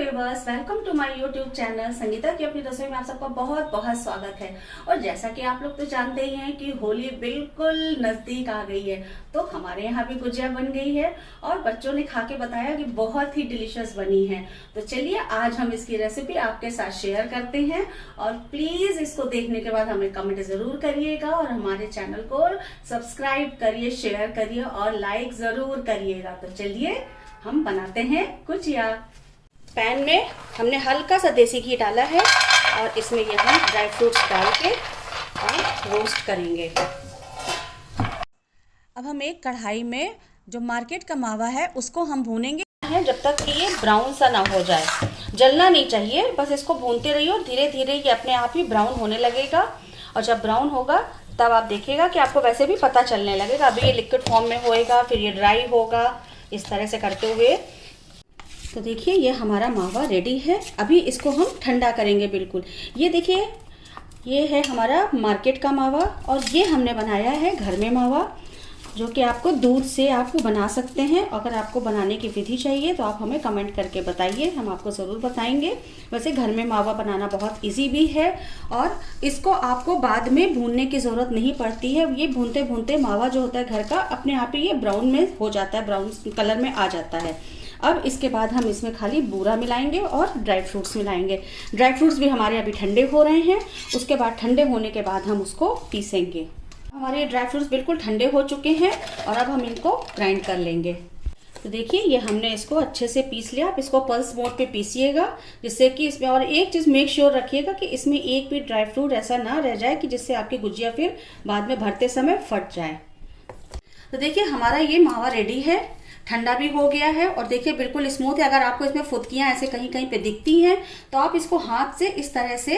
Viewers, welcome to my YouTube channel Sangeeta की अपनी रसोई में आप सबका बहुत बहुत स्वागत है। और जैसा कि आप लोग तो जानते ही हैं कि होली बिल्कुल नजदीक आ गई है, तो हमारे यहाँ भी गुजिया बन गई है और बच्चों ने खा के बताया कि बहुत ही डिलीशियस बनी है। तो चलिए आज हम इसकी रेसिपी आपके साथ शेयर करते हैं और प्लीज इसको देखने के बाद हमें कमेंट जरूर करिएगा और हमारे चैनल को सब्सक्राइब करिए, शेयर करिए और लाइक जरूर करिएगा। तो चलिए हम बनाते हैं गुजिया। पैन में हमने हल्का सा देसी घी डाला है और इसमें ये हम ड्राई फ्रूट्स डाल के और रोस्ट करेंगे। अब हम एक कढ़ाई में जो मार्केट का मावा है उसको हम भूनेंगे जब तक कि ये ब्राउन सा ना हो जाए। जलना नहीं चाहिए, बस इसको भूनते रहिए और धीरे धीरे ये अपने आप ही ब्राउन होने लगेगा। और जब ब्राउन होगा तब आप देखिएगा कि आपको वैसे भी पता चलने लगेगा। अभी ये लिक्विड फॉर्म में होएगा, फिर ये ड्राई होगा, इस तरह से करते हुए। तो देखिए ये हमारा मावा रेडी है। अभी इसको हम ठंडा करेंगे बिल्कुल। ये देखिए ये है हमारा मार्केट का मावा और ये हमने बनाया है घर में मावा, जो कि आपको दूध से आप बना सकते हैं। अगर आपको बनाने की विधि चाहिए तो आप हमें कमेंट करके बताइए, हम आपको ज़रूर बताएंगे। वैसे घर में मावा बनाना बहुत इजी भी है और इसको आपको बाद में भूनने की ज़रूरत नहीं पड़ती है। ये भूनते भूनते मावा जो होता है घर का अपने आप ही ये ब्राउन में हो जाता है, ब्राउन कलर में आ जाता है। अब इसके बाद हम इसमें खाली बूरा मिलाएंगे और ड्राई फ्रूट्स मिलाएंगे। ड्राई फ्रूट्स भी हमारे अभी ठंडे हो रहे हैं, उसके बाद ठंडे होने के बाद हम उसको पीसेंगे। हमारे ड्राई फ्रूट्स बिल्कुल ठंडे हो चुके हैं और अब हम इनको ग्राइंड कर लेंगे। तो देखिए ये हमने इसको अच्छे से पीस लिया। आप इसको पल्स मोड पे पीसिएगा, जिससे कि इसमें, और एक चीज़ मेक श्योर रखिएगा कि इसमें एक भी ड्राई फ्रूट ऐसा ना रह जाए कि जिससे आपकी गुजिया फिर बाद में भरते समय फट जाए। तो देखिए हमारा ये मावा रेडी है, ठंडा भी हो गया है और देखिए बिल्कुल स्मूथ है। अगर आपको इसमें फुदकियाँ ऐसे कहीं कहीं पे दिखती हैं तो आप इसको हाथ से इस तरह से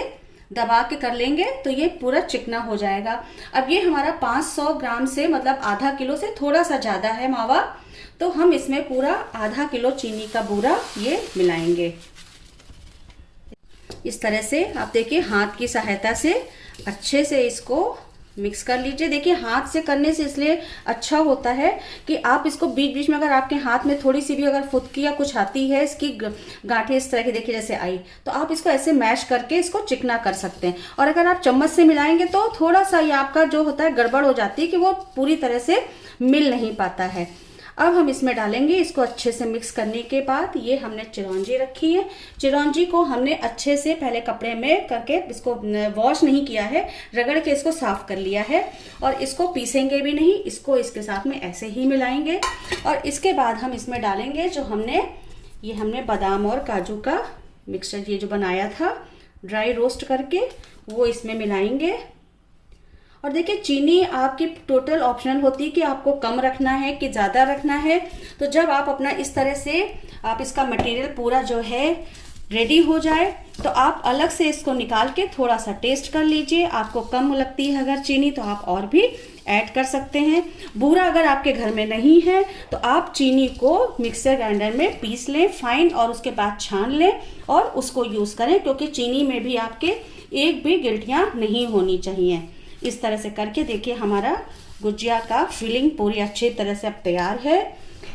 दबा के कर लेंगे तो ये पूरा चिकना हो जाएगा। अब ये हमारा 500 ग्राम से, मतलब आधा किलो से थोड़ा सा ज़्यादा है मावा, तो हम इसमें पूरा आधा किलो चीनी का बूरा ये मिलाएंगे। इस तरह से आप देखिए हाथ की सहायता से अच्छे से इसको मिक्स कर लीजिए। देखिए हाथ से करने से इसलिए अच्छा होता है कि आप इसको बीच बीच में, अगर आपके हाथ में थोड़ी सी भी अगर फुदकी या कुछ आती है, इसकी गांठें इस तरह की देखिए जैसे आई, तो आप इसको ऐसे मैश करके इसको चिकना कर सकते हैं। और अगर आप चम्मच से मिलाएंगे तो थोड़ा सा ये आपका जो होता है गड़बड़ हो जाती है कि वो पूरी तरह से मिल नहीं पाता है। अब हम इसमें डालेंगे, इसको अच्छे से मिक्स करने के बाद ये हमने चिरौंजी रखी है। चिरौंजी को हमने अच्छे से पहले कपड़े में करके इसको वॉश नहीं किया है, रगड़ के इसको साफ कर लिया है। और इसको पीसेंगे भी नहीं, इसको इसके साथ में ऐसे ही मिलाएंगे। और इसके बाद हम इसमें डालेंगे जो हमने बादाम और काजू का मिक्सचर ये जो बनाया था ड्राई रोस्ट करके, वो इसमें मिलाएंगे। और देखिए चीनी आपकी टोटल ऑप्शनल होती है कि आपको कम रखना है कि ज़्यादा रखना है। तो जब आप अपना इस तरह से आप इसका मटेरियल पूरा जो है रेडी हो जाए तो आप अलग से इसको निकाल के थोड़ा सा टेस्ट कर लीजिए। आपको कम लगती है अगर चीनी तो आप और भी ऐड कर सकते हैं। बूरा अगर आपके घर में नहीं है तो आप चीनी को मिक्सर ग्राइंडर में पीस लें फाइन और उसके बाद छान लें और उसको यूज़ करें, क्योंकि चीनी में भी आपके एक भी गिल्टियाँ नहीं होनी चाहिए। इस तरह से करके देखिए हमारा गुजिया का फिलिंग पूरी अच्छी तरह से अब तैयार है।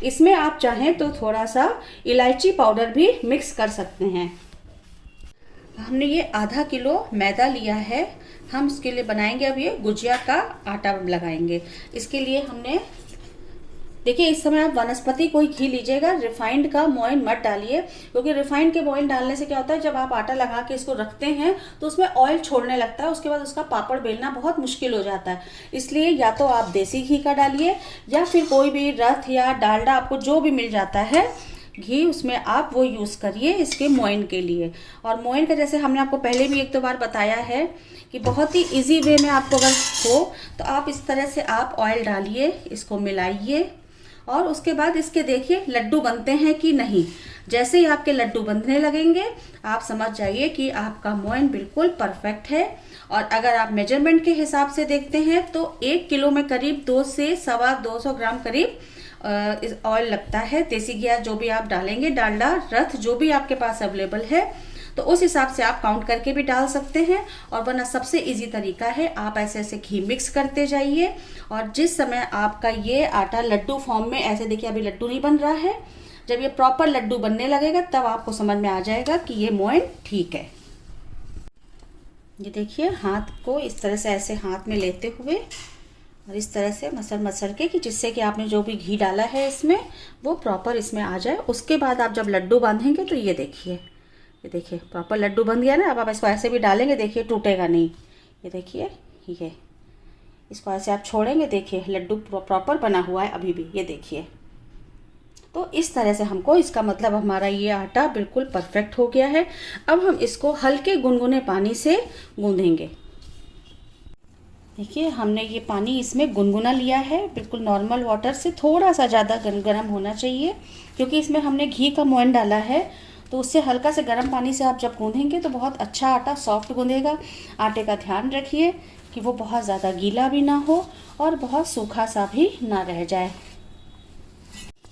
इसमें आप चाहें तो थोड़ा सा इलायची पाउडर भी मिक्स कर सकते हैं। हमने ये आधा किलो मैदा लिया है, हम इसके लिए बनाएंगे अब ये गुजिया का आटा लगाएंगे। इसके लिए हमने देखिए इस समय आप वनस्पति कोई घी लीजिएगा, रिफाइंड का मोइन मत डालिए, क्योंकि रिफाइंड के मोइन डालने से क्या होता है जब आप आटा लगा के इसको रखते हैं तो उसमें ऑयल छोड़ने लगता है, उसके बाद उसका पापड़ बेलना बहुत मुश्किल हो जाता है। इसलिए या तो आप देसी घी का डालिए या फिर कोई भी रथ या डालडा आपको जो भी मिल जाता है घी, उसमें आप वो यूज़ करिए इसके मोइन के लिए। और मोइन का जैसे हमने आपको पहले भी एक दो बार बताया है कि बहुत ही इजी वे में आपको अगर हो तो आप इस तरह से आप ऑयल डालिए, इसको मिलाइए और उसके बाद इसके देखिए लड्डू बनते हैं कि नहीं। जैसे ही आपके लड्डू बनने लगेंगे आप समझ जाइए कि आपका मोइन बिल्कुल परफेक्ट है। और अगर आप मेजरमेंट के हिसाब से देखते हैं तो 1 किलो में करीब 2 से सवा 200 ग्राम करीब ऑयल लगता है। देसी घी जो भी आप डालेंगे, डालडा, रथ, जो भी आपके पास अवेलेबल है, तो उस हिसाब से आप काउंट करके भी डाल सकते हैं। और वरना सबसे इजी तरीका है आप ऐसे ऐसे घी मिक्स करते जाइए और जिस समय आपका ये आटा लड्डू फॉर्म में, ऐसे देखिए अभी लड्डू नहीं बन रहा है, जब ये प्रॉपर लड्डू बनने लगेगा तब आपको समझ में आ जाएगा कि ये मोयन ठीक है। ये देखिए, हाथ को इस तरह से ऐसे हाथ में लेते हुए और इस तरह से मसल मसल के, कि जिससे कि आपने जो भी घी डाला है इसमें वो प्रॉपर इसमें आ जाए। उसके बाद आप जब लड्डू बांधेंगे तो ये देखिए प्रॉपर लड्डू बन गया ना। अब आप इसको ऐसे भी डालेंगे, देखिए टूटेगा नहीं। ये देखिए, ये इसको ऐसे आप छोड़ेंगे, देखिए लड्डू प्रॉपर बना हुआ है अभी भी, ये देखिए। तो इस तरह से हमको, इसका मतलब हमारा ये आटा बिल्कुल परफेक्ट हो गया है। अब हम इसको हल्के गुनगुने पानी से गूंदेंगे। देखिए, हमने ये पानी इसमें गुनगुना लिया है, बिल्कुल नॉर्मल वाटर से थोड़ा सा ज़्यादा गर्म होना चाहिए, क्योंकि इसमें हमने घी का मोयन डाला है। तो उससे हल्का से गर्म पानी से आप जब गूंदेंगे तो बहुत अच्छा आटा सॉफ्ट गूंदेगा। आटे का ध्यान रखिए कि वो बहुत ज़्यादा गीला भी ना हो और बहुत सूखा सा भी ना रह जाए।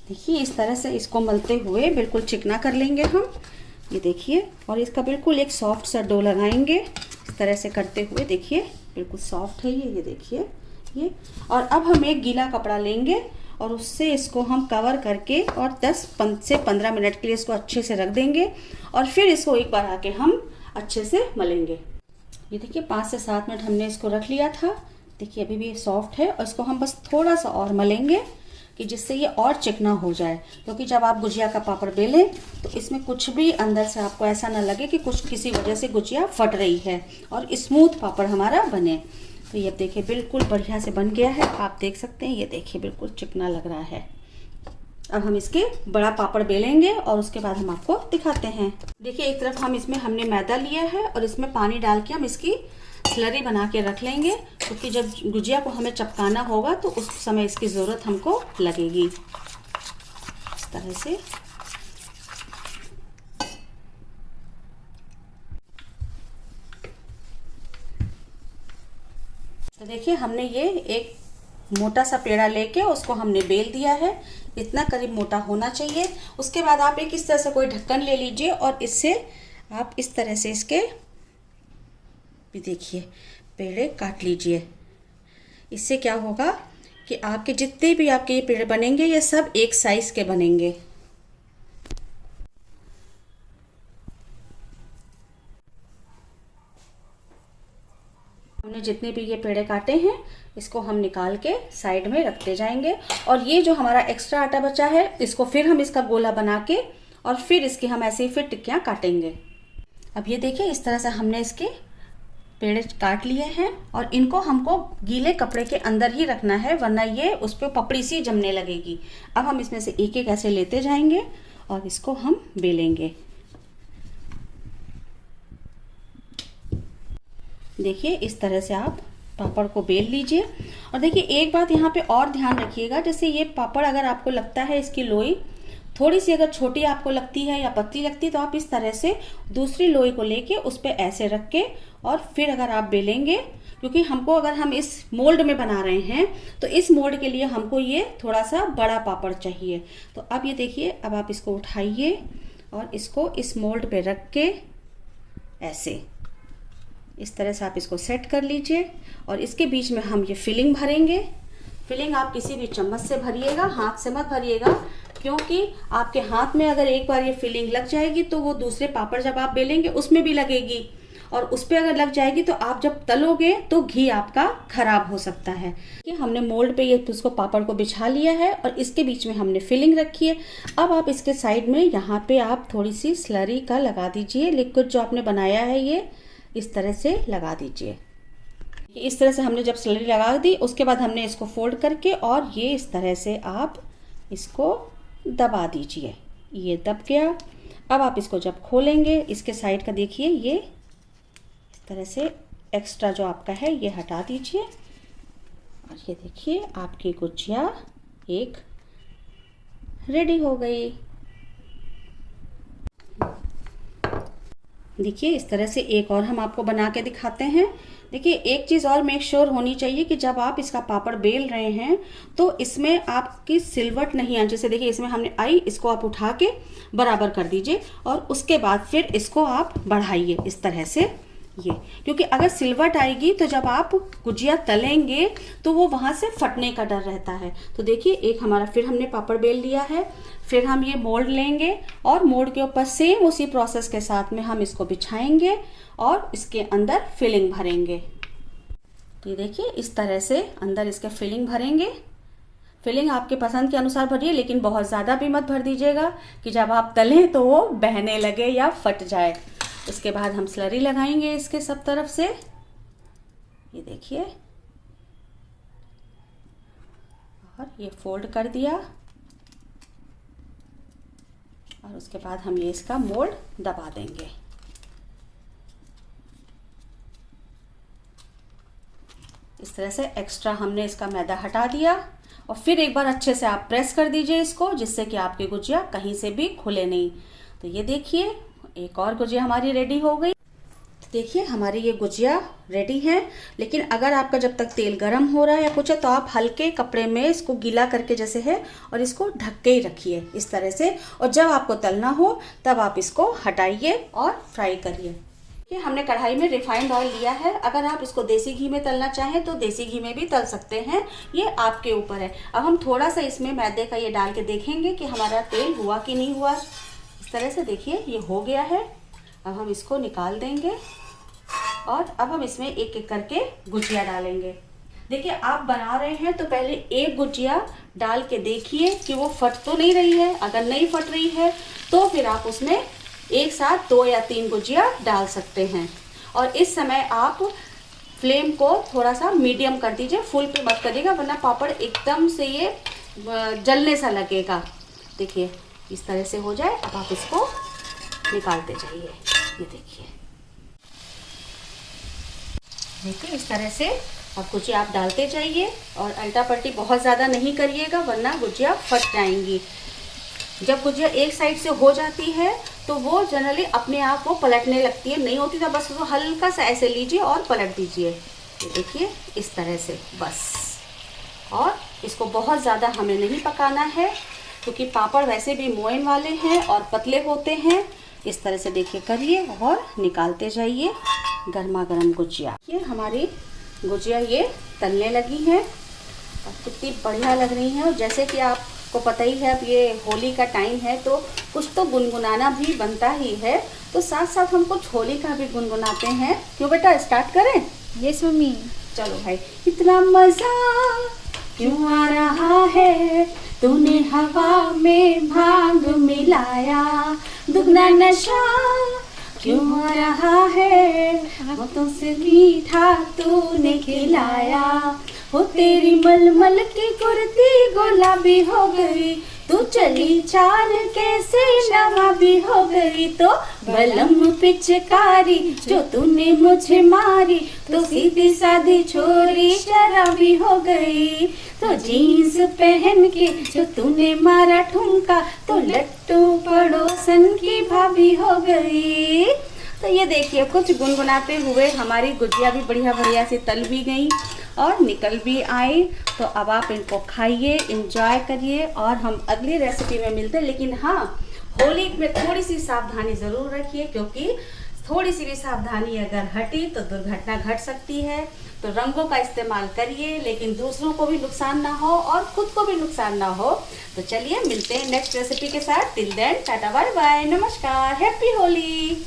देखिए, इस तरह से इसको मलते हुए बिल्कुल चिकना कर लेंगे हम। ये देखिए, और इसका बिल्कुल एक सॉफ्ट सा डो लगाएंगे इस तरह से करते हुए। देखिए बिल्कुल सॉफ्ट है ये देखिए ये। और अब हम एक गीला कपड़ा लेंगे और उससे इसको हम कवर करके और 10 से 15 मिनट के लिए इसको अच्छे से रख देंगे। और फिर इसको एक बार आके हम अच्छे से मलेंगे। ये देखिए, 5 से 7 मिनट हमने इसको रख लिया था। देखिए अभी भी सॉफ्ट है, और इसको हम बस थोड़ा सा और मलेंगे कि जिससे ये और चिकना हो जाए। क्योंकि जब आप गुजिया का पापड़ बेलें तो इसमें कुछ भी अंदर से आपको ऐसा ना लगे कि कुछ किसी वजह से गुजिया फट रही है, और स्मूथ पापड़ हमारा बने। तो ये देखिए बिल्कुल बढ़िया से बन गया है, आप देख सकते हैं। ये देखिए बिल्कुल चिकना लग रहा है। अब हम इसके बड़ा पापड़ बेलेंगे और उसके बाद हम आपको दिखाते हैं। देखिए, एक तरफ हमने मैदा लिया है और इसमें पानी डाल के हम इसकी स्लरी बना के रख लेंगे, क्योंकि जब गुजिया को हमें चपकाना होगा तो उस समय इसकी ज़रूरत हमको लगेगी। इस तरह से तो देखिए, हमने ये एक मोटा सा पेड़ा लेके उसको हमने बेल दिया है। इतना करीब मोटा होना चाहिए। उसके बाद आप एक इस तरह से कोई ढक्कन ले लीजिए और इससे आप इस तरह से इसके भी देखिए पेड़े काट लीजिए। इससे क्या होगा कि आपके जितने भी आपके ये पेड़े बनेंगे ये सब एक साइज के बनेंगे। हमने जितने भी ये पेड़े काटे हैं इसको हम निकाल के साइड में रखते जाएंगे। और ये जो हमारा एक्स्ट्रा आटा बचा है इसको फिर हम इसका गोला बना के और फिर इसकी हम ऐसे ही फिर टिक्कियाँ काटेंगे। अब ये देखिए, इस तरह से हमने इसके पेड़े काट लिए हैं और इनको हमको गीले कपड़े के अंदर ही रखना है, वरना ये उस पर पपड़ी सी जमने लगेगी। अब हम इसमें से एक एक ऐसे लेते जाएंगे और इसको हम बेलेंगे। देखिए, इस तरह से आप पापड़ को बेल लीजिए। और देखिए, एक बात यहाँ पे और ध्यान रखिएगा, जैसे ये पापड़ अगर आपको लगता है इसकी लोई थोड़ी सी अगर छोटी आपको लगती है या पतली लगती है तो आप इस तरह से दूसरी लोई को लेके उस पर ऐसे रख के और फिर अगर आप बेलेंगे, क्योंकि हमको अगर हम इस मोल्ड में बना रहे हैं तो इस मोल्ड के लिए हमको ये थोड़ा सा बड़ा पापड़ चाहिए। तो अब ये देखिए, अब आप इसको उठाइए और इसको इस मोल्ड पे रख के ऐसे इस तरह से आप इसको सेट कर लीजिए। और इसके बीच में हम ये फिलिंग भरेंगे। फिलिंग आप किसी भी चम्मच से भरिएगा, हाथ से मत भरिएगा, क्योंकि आपके हाथ में अगर एक बार ये फिलिंग लग जाएगी तो वो दूसरे पापड़ जब आप बेलेंगे उसमें भी लगेगी, और उस पर अगर लग जाएगी तो आप जब तलोगे तो घी आपका खराब हो सकता है। कि हमने मोल्ड पे ये उसको पापड़ को बिछा लिया है और इसके बीच में हमने फिलिंग रखी है। अब आप इसके साइड में यहाँ पे आप थोड़ी सी स्लरी का लगा दीजिए। लिक्विड जो आपने बनाया है ये इस तरह से लगा दीजिए। इस तरह से हमने जब स्लरी लगा दी उसके बाद हमने इसको फोल्ड करके और ये इस तरह से आप इसको दबा दीजिए। ये दब गया। अब आप इसको जब खोलेंगे इसके साइड का देखिए, ये इस तरह से एक्स्ट्रा जो आपका है ये हटा दीजिए और ये देखिए आपकी गुजिया एक रेडी हो गई। देखिए, इस तरह से एक और हम आपको बना के दिखाते हैं। देखिए, एक चीज़ और मेक श्योर होनी चाहिए कि जब आप इसका पापड़ बेल रहे हैं तो इसमें आपकी सिलवट नहीं आनी। जैसे देखिए इसमें हमने आई, इसको आप उठा के बराबर कर दीजिए और उसके बाद फिर इसको आप बढ़ाइए इस तरह से ये, क्योंकि अगर सिलवट आएगी तो जब आप गुजिया तलेंगे तो वो वहाँ से फटने का डर रहता है। तो देखिए एक हमारा फिर हमने पापड़ बेल लिया है। फिर हम ये मोल्ड लेंगे और मोल्ड के ऊपर सेम उसी प्रोसेस के साथ में हम इसको बिछाएंगे और इसके अंदर फिलिंग भरेंगे। तो ये देखिए इस तरह से अंदर इसके फिलिंग भरेंगे। फिलिंग आपके पसंद के अनुसार भरिए, लेकिन बहुत ज़्यादा भी मत भर दीजिएगा कि जब आप तलें तो वो बहने लगे या फट जाए। उसके बाद हम स्लरी लगाएंगे इसके सब तरफ से। ये देखिए, और ये फोल्ड कर दिया और उसके बाद हम ये इसका मोल्ड दबा देंगे। इस तरह से एक्स्ट्रा हमने इसका मैदा हटा दिया और फिर एक बार अच्छे से आप प्रेस कर दीजिए इसको, जिससे कि आपकी गुजिया कहीं से भी खुले नहीं। तो ये देखिए एक और गुजिया हमारी रेडी हो गई। तो देखिए हमारी ये गुजिया रेडी है, लेकिन अगर आपका जब तक तेल गर्म हो रहा है या कुछ है तो आप हल्के कपड़े में इसको गीला करके जैसे है और इसको ढक के ही रखिए इस तरह से, और जब आपको तलना हो तब आप इसको हटाइए और फ्राई करिए। ये हमने कढ़ाई में रिफाइंड ऑयल लिया है। अगर आप इसको देसी घी में तलना चाहें तो देसी घी में भी तल सकते हैं, ये आपके ऊपर है। अब हम थोड़ा सा इसमें मैदे का ये डाल के देखेंगे कि हमारा तेल हुआ कि नहीं हुआ। इस तरह से देखिए ये हो गया है। अब हम इसको निकाल देंगे और अब हम इसमें एक एक करके गुजिया डालेंगे। देखिए आप बना रहे हैं तो पहले एक गुजिया डाल के देखिए कि वो फट तो नहीं रही है। अगर नहीं फट रही है तो फिर आप उसमें एक साथ 2 या 3 गुजिया डाल सकते हैं। और इस समय आप फ्लेम को थोड़ा सा मीडियम कर दीजिए, फुल पे मत करिएगा वरना पापड़ एकदम से ये जलने सा लगेगा। देखिए इस तरह से हो जाए। अब आप इसको निकालते जाइए। ये देखिए इस तरह से अब गुजिया आप डालते जाइए और अल्टा पलटी बहुत ज़्यादा नहीं करिएगा वरना गुजिया फट जाएंगी। जब गुजिया एक साइड से हो जाती है तो वो जनरली अपने आप वो पलटने लगती है, नहीं होती तो बस वो हल्का सा ऐसे लीजिए और पलट दीजिए। ये देखिए इस तरह से बस। और इसको बहुत ज़्यादा हमें नहीं पकाना है क्योंकि पापड़ वैसे भी मोयन वाले हैं और पतले होते हैं। इस तरह से देखिए करिए और निकालते जाइए गर्मा गर्म गुजिया। ये हमारी गुजिया ये तलने लगी हैं और कितनी बढ़िया लग रही हैं। और जैसे कि आपको पता ही है अब ये होली का टाइम है तो कुछ तो गुनगुनाना भी बनता ही है, तो साथ साथ हम कुछ होली का भी गुनगुनाते हैं। क्यों बेटा, स्टार्ट करें? Yes mummy. चलो भाई। इतना मजा क्यों आ रहा है, तूने हवा में भांग मिलाया, दुगना नशा क्यों आ रहा है, हाथों से मीठा तूने खिलाया, हो तेरी मलमल की कुर्ती गुलाबी हो गई, तू चली चाल कैसे नवाबी हो गई, तो बलम पिचकारी जो तूने मुझे मारी, तो सीधी सादी छोरी शराबी हो गई, तो जीन्स पहन के जो तूने मारा ठुमका, तो लट्टू पड़ोसन की भाभी हो गई। तो ये देखिए कुछ गुनगुनाते हुए हमारी गुजिया भी बढ़िया बढ़िया से तल भी गई और निकल भी आई। तो अब आप इनको खाइए, इंजॉय करिए और हम अगली रेसिपी में मिलते हैं। लेकिन हाँ, होली में थोड़ी सी सावधानी ज़रूर रखिए क्योंकि थोड़ी सी भी सावधानी अगर हटी तो दुर्घटना घट सकती है। तो रंगों का इस्तेमाल करिए लेकिन दूसरों को भी नुकसान ना हो और खुद को भी नुकसान ना हो। तो चलिए मिलते हैं नेक्स्ट रेसिपी के साथ। Till then tata bye bye, नमस्कार, हैप्पी होली।